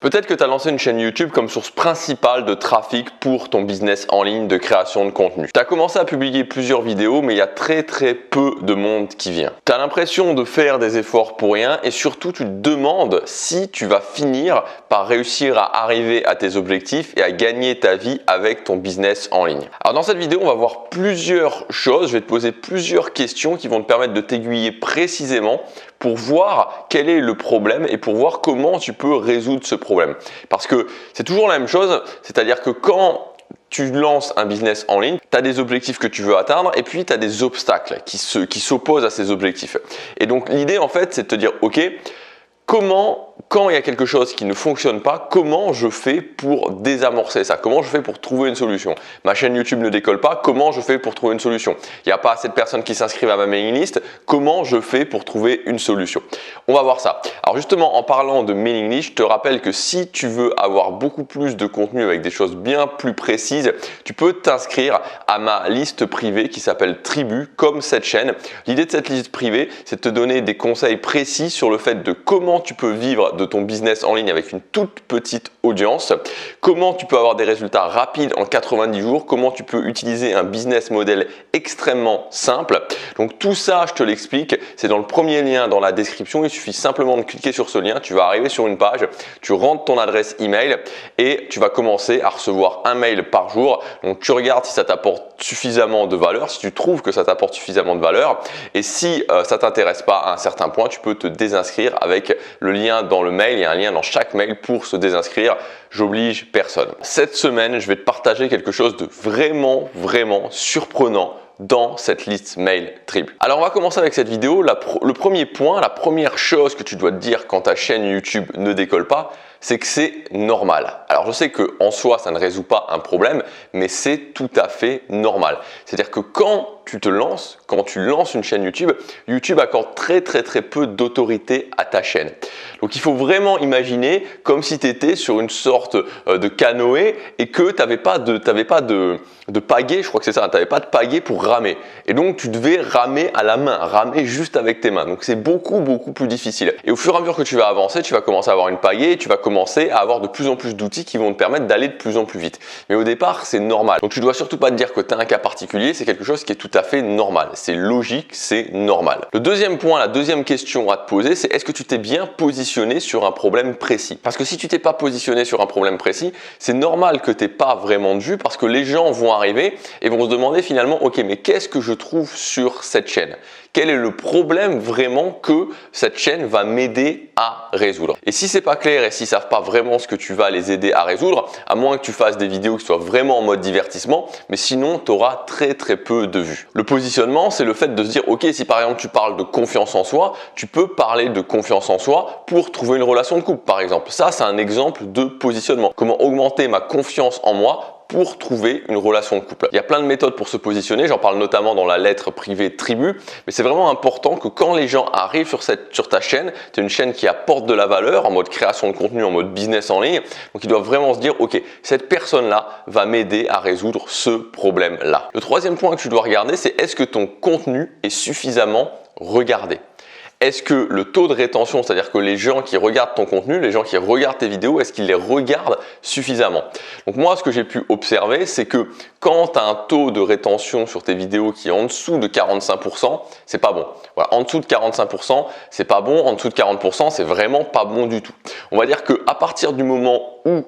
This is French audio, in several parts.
Peut-être que tu as lancé une chaîne YouTube comme source principale de trafic pour ton business en ligne de création de contenu. Tu as commencé à publier plusieurs vidéos, mais il y a très peu de monde qui vient. Tu as l'impression de faire des efforts pour rien et surtout tu te demandes si tu vas finir par réussir à arriver à tes objectifs et à gagner ta vie avec ton business en ligne. Alors dans cette vidéo, on va voir plusieurs choses. Je vais te poser plusieurs questions qui vont te permettre de t'aiguiller précisément pour voir quel est le problème et pour voir comment tu peux résoudre ce problème. Parce que c'est toujours la même chose, c'est-à-dire que quand tu lances un business en ligne, tu as des objectifs que tu veux atteindre et puis tu as des obstacles qui s'opposent à ces objectifs. Et donc l'idée en fait, c'est de te dire, ok, quand il y a quelque chose qui ne fonctionne pas, comment je fais pour désamorcer ça? Comment je fais pour trouver une solution? Ma chaîne YouTube ne décolle pas, comment je fais pour trouver une solution? Il n'y a pas assez de personnes qui s'inscrivent à ma mailing list, comment je fais pour trouver une solution? On va voir ça. Alors justement, en parlant de mailing list, je te rappelle que si tu veux avoir beaucoup plus de contenu avec des choses bien plus précises, tu peux t'inscrire à ma liste privée qui s'appelle Tribu, comme cette chaîne. L'idée de cette liste privée, c'est de te donner des conseils précis sur le fait de comment tu peux vivre de ton business en ligne avec une toute petite audience, comment tu peux avoir des résultats rapides en 90 jours, comment tu peux utiliser un business model extrêmement simple. Donc tout ça, je te l'explique, c'est dans le premier lien dans la description. Il suffit simplement de cliquer sur ce lien, tu vas arriver sur une page, tu rentres ton adresse email et tu vas commencer à recevoir un mail par jour. Donc tu regardes si ça t'apporte suffisamment de valeur, si tu trouves que ça t'apporte suffisamment de valeur et si ça t'intéresse pas à un certain point, tu peux te désinscrire avec le lien dans le mail. Il y a un lien dans chaque mail pour se désinscrire. J'oblige personne. Cette semaine, je vais te partager quelque chose de vraiment surprenant dans cette liste mail Tribu. Alors on va commencer avec cette vidéo. Le premier point, la première chose que tu dois te dire quand ta chaîne YouTube ne décolle pas, c'est que c'est normal. Alors je sais que en soi ça ne résout pas un problème, mais c'est tout à fait normal. C'est-à-dire que quand tu lances une chaîne YouTube, YouTube accorde très peu d'autorité à ta chaîne. Donc il faut vraiment imaginer comme si tu étais sur une sorte de canoë et que tu n'avais pas de pagaie, je crois que c'est ça, tu n'avais pas de pagaie pour ramer. Et donc tu devais ramer à la main, ramer juste avec tes mains. Donc c'est beaucoup plus difficile. Et au fur et à mesure que tu vas avancer, tu vas commencer à avoir une pagaie, tu vas commencer à avoir de plus en plus d'outils qui vont te permettre d'aller de plus en plus vite. Mais au départ, c'est normal. Donc tu dois surtout pas te dire que tu as un cas particulier, c'est quelque chose qui est tout à fait normal. C'est logique, c'est normal. Le deuxième point, la deuxième question à te poser, c'est est-ce que tu t'es bien positionné sur un problème précis? Parce que si tu t'es pas positionné sur un problème précis, c'est normal que tu n'aies pas vraiment de vue parce que les gens vont arriver et vont se demander finalement, ok, mais qu'est-ce que je trouve sur cette chaîne? Quel est le problème vraiment que cette chaîne va m'aider à résoudre? Et si c'est pas clair et s'ils savent pas vraiment ce que tu vas les aider à résoudre, à moins que tu fasses des vidéos qui soient vraiment en mode divertissement, mais sinon tu auras très peu de vues. Le positionnement, c'est le fait de se dire, ok, si par exemple tu parles de confiance en soi, tu peux parler de confiance en soi pour trouver une relation de couple par exemple. Ça, c'est un exemple de positionnement. Comment augmenter ma confiance en moi pour trouver une relation de couple. Il y a plein de méthodes pour se positionner, j'en parle notamment dans la lettre privée Tribu, mais c'est vraiment important que quand les gens arrivent sur ta chaîne, tu as une chaîne qui apporte de la valeur en mode création de contenu, en mode business en ligne, donc ils doivent vraiment se dire, ok, cette personne-là va m'aider à résoudre ce problème-là. Le troisième point que tu dois regarder, c'est est-ce que ton contenu est suffisamment regardé? Est-ce que le taux de rétention, c'est-à-dire que les gens qui regardent ton contenu, les gens qui regardent tes vidéos, est-ce qu'ils les regardent suffisamment? Donc moi, ce que j'ai pu observer, c'est que quand tu as un taux de rétention sur tes vidéos qui est en dessous de 45%, c'est pas bon. Voilà, en dessous de 45%, c'est pas bon. En dessous de 40%, c'est vraiment pas bon du tout. On va dire qu'à partir du moment où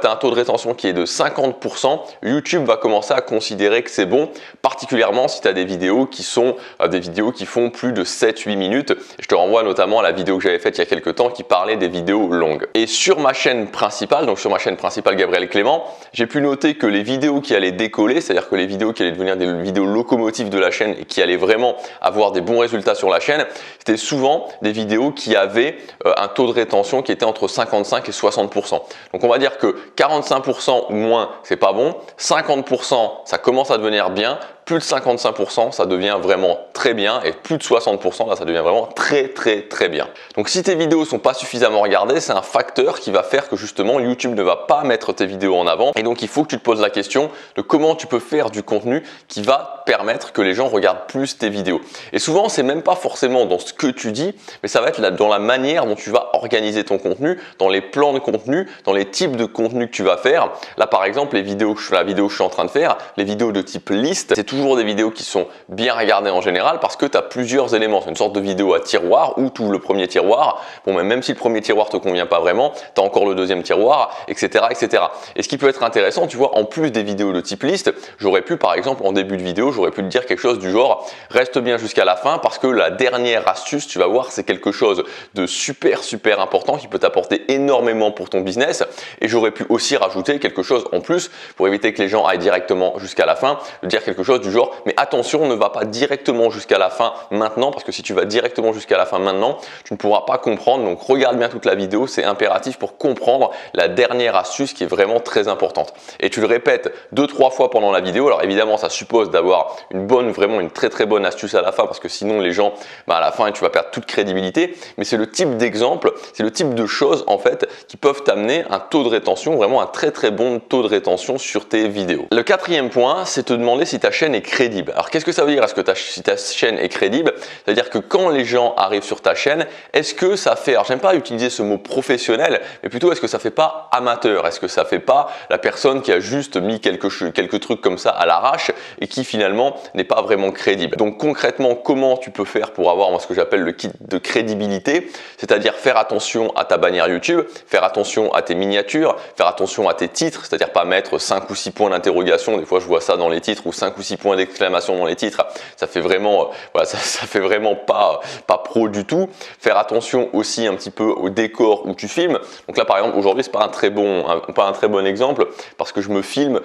tu as un taux de rétention qui est de 50%, YouTube va commencer à considérer que c'est bon, particulièrement si tu as des vidéos qui sont des vidéos qui font plus de 7-8 minutes. Je te renvoie notamment à la vidéo que j'avais faite il y a quelques temps qui parlait des vidéos longues. Et sur ma chaîne principale, donc sur ma chaîne principale Gabriel Clément, j'ai pu noter que les vidéos qui allaient décoller, c'est-à-dire que les vidéos qui allaient devenir des vidéos locomotives de la chaîne et qui allaient vraiment avoir des bons résultats sur la chaîne, c'était souvent des vidéos qui avaient un taux de rétention qui était entre 55 et 60%. Donc on va dire que 45% ou moins, c'est pas bon. 50%, ça commence à devenir bien. plus de 55%, ça devient vraiment très bien, et plus de 60%, là, ça devient vraiment très bien. Donc si tes vidéos sont pas suffisamment regardées, c'est un facteur qui va faire que justement YouTube ne va pas mettre tes vidéos en avant, et donc il faut que tu te poses la question de comment tu peux faire du contenu qui va permettre que les gens regardent plus tes vidéos. Et souvent, c'est même pas forcément dans ce que tu dis, mais ça va être dans la manière dont tu vas organiser ton contenu, dans les plans de contenu, dans les types de contenu que tu vas faire. Là, par exemple, la vidéo que je suis en train de faire, les vidéos de type liste, c'est toujours des vidéos qui sont bien regardées en général parce que tu as plusieurs éléments. C'est une sorte de vidéo à tiroir où tu ouvres le premier tiroir. Bon, même si le premier tiroir te convient pas vraiment, tu as encore le deuxième tiroir, etc., etc. Et ce qui peut être intéressant, tu vois, en plus des vidéos de type liste, j'aurais pu, par exemple, en début de vidéo, j'aurais pu te dire quelque chose du genre « Reste bien jusqu'à la fin parce que la dernière astuce, tu vas voir, c'est quelque chose de super important qui peut t'apporter énormément pour ton business. » Et j'aurais pu aussi rajouter quelque chose en plus pour éviter que les gens aillent directement jusqu'à la fin, de dire quelque chose du genre « Mais attention, ne va pas directement jusqu'à la fin maintenant parce que si tu vas directement jusqu'à la fin maintenant, tu ne pourras pas comprendre. Donc regarde bien toute la vidéo, c'est impératif pour comprendre la dernière astuce qui est vraiment très importante. » Et tu le répètes 2-3 fois pendant la vidéo. Alors évidemment, ça suppose d'avoir vraiment une très bonne astuce à la fin parce que sinon les gens, à la fin, tu vas perdre toute crédibilité. Mais c'est le type d'exemple, c'est le type de choses en fait qui peuvent t'amener un taux de rétention, vraiment un très bon taux de rétention sur tes vidéos. Le quatrième point, c'est te demander si ta chaîne est crédible. Alors qu'est-ce que ça veut dire si ta chaîne est crédible? C'est-à-dire que quand les gens arrivent sur ta chaîne, est-ce que ça fait, alors j'aime pas utiliser ce mot professionnel, mais plutôt est-ce que ça fait pas amateur? Est-ce que ça fait pas la personne qui a juste mis quelques trucs comme ça à l'arrache et qui finalement n'est pas vraiment crédible? Donc concrètement, comment tu peux faire pour avoir ce que j'appelle le kit de crédibilité, c'est-à-dire faire attention à ta bannière YouTube, faire attention à tes miniatures, faire attention à tes titres, c'est-à-dire pas mettre 5 ou 6 points d'interrogation, des fois je vois ça dans les titres, ou 5 ou 6 points d'exclamation dans les titres, ça fait vraiment, ça fait vraiment pas pro du tout. Faire attention aussi un petit peu au décor où tu filmes. Donc là par exemple aujourd'hui c'est pas un très bon exemple parce que je me filme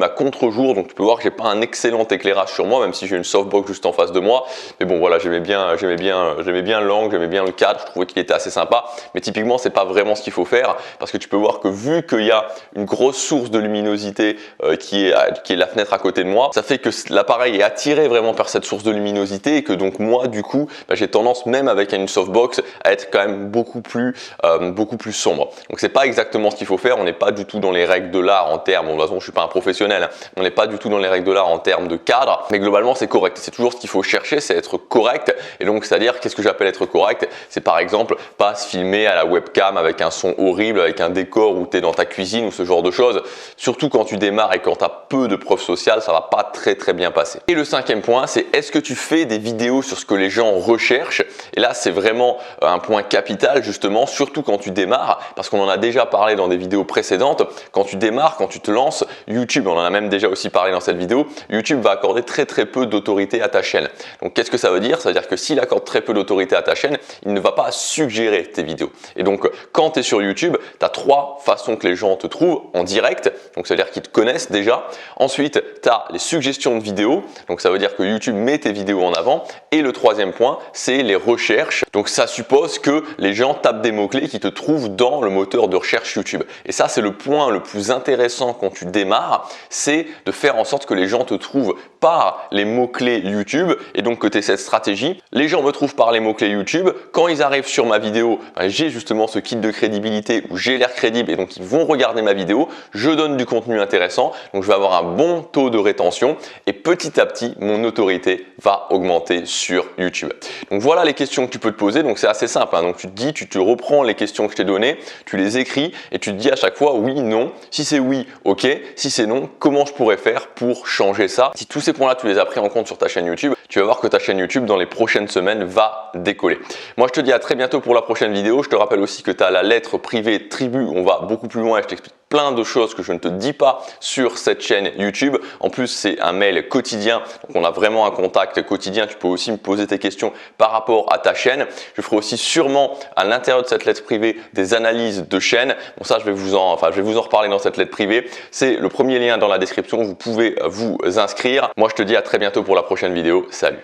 à contre-jour, donc tu peux voir que j'ai pas un excellent éclairage sur moi, même si j'ai une softbox juste en face de moi. Mais bon voilà, j'aimais bien l'angle, j'aimais bien le cadre, je trouvais qu'il était assez sympa. Mais typiquement c'est pas vraiment ce qu'il faut faire parce que tu peux voir que vu qu'il y a une grosse source de luminosité qui est la fenêtre à côté de moi, ça fait que l'appareil est attiré vraiment par cette source de luminosité et que donc moi du coup j'ai tendance même avec une softbox à être quand même beaucoup plus sombre. Donc c'est pas exactement ce qu'il faut faire, on n'est pas du tout dans les règles de l'art en termes, de toute façon je suis pas un professionnel, on n'est pas du tout dans les règles de l'art en termes de cadre, mais globalement c'est correct. C'est toujours ce qu'il faut chercher, c'est être correct. Et donc c'est-à-dire qu'est-ce que j'appelle être correct? C'est par exemple pas se filmer à la webcam avec un son horrible, avec un décor où tu es dans ta cuisine ou ce genre de choses. Surtout quand tu démarres et quand tu as peu de preuves sociales, ça va pas très bien passer. Et le cinquième point, c'est est-ce que tu fais des vidéos sur ce que les gens recherchent? Et là c'est vraiment un point capital justement, surtout quand tu démarres, parce qu'on en a déjà parlé dans des vidéos précédentes. Quand tu démarres, quand tu te lances, YouTube, on en a même déjà aussi parlé dans cette vidéo, YouTube va accorder très peu d'autorité à ta chaîne. Donc qu'est-ce que ça veut dire? Ça veut dire que s'il accorde très peu d'autorité à ta chaîne, il ne va pas suggérer tes vidéos. Et donc quand tu es sur YouTube, tu as 3 façons que les gens te trouvent en direct, donc ça veut dire qu'ils te connaissent déjà. Ensuite, tu as les suggestions de vidéos, donc ça veut dire que YouTube met tes vidéos en avant. Et le troisième point, c'est les recherches. Donc ça suppose que les gens tapent des mots-clés qui te trouvent dans le moteur de recherche YouTube. Et ça, c'est le point le plus intéressant quand tu démarres, c'est de faire en sorte que les gens te trouvent par les mots-clés YouTube et donc que tu aies cette stratégie. Les gens me trouvent par les mots-clés YouTube. Quand ils arrivent sur ma vidéo, j'ai justement ce kit de crédibilité où j'ai l'air crédible et donc ils vont regarder ma vidéo. Je donne du contenu intéressant, donc je vais avoir un bon taux de rétention et petit à petit, mon autorité va augmenter sur YouTube. Donc voilà les questions que tu peux te poser. Donc c'est assez simple, hein. Donc tu te reprends les questions que je t'ai données, tu les écris et tu te dis à chaque fois oui, non. Si c'est oui, ok. Si c'est non, comment je pourrais faire pour changer ça? Si tous ces points-là, tu les as pris en compte sur ta chaîne YouTube, tu vas voir que ta chaîne YouTube dans les prochaines semaines va décoller. Moi, je te dis à très bientôt pour la prochaine vidéo. Je te rappelle aussi que tu as la lettre privée Tribu où on va beaucoup plus loin et je t'explique plein de choses que je ne te dis pas sur cette chaîne YouTube. En plus, c'est un mail quotidien, donc on a vraiment un contact quotidien. Tu peux aussi me poser tes questions par rapport à ta chaîne. Je ferai aussi sûrement à l'intérieur de cette lettre privée des analyses de chaîne. Bon, ça, je vais vous en reparler dans cette lettre privée. C'est le premier lien dans la description. Vous pouvez vous inscrire. Moi, je te dis à très bientôt pour la prochaine vidéo. Salut!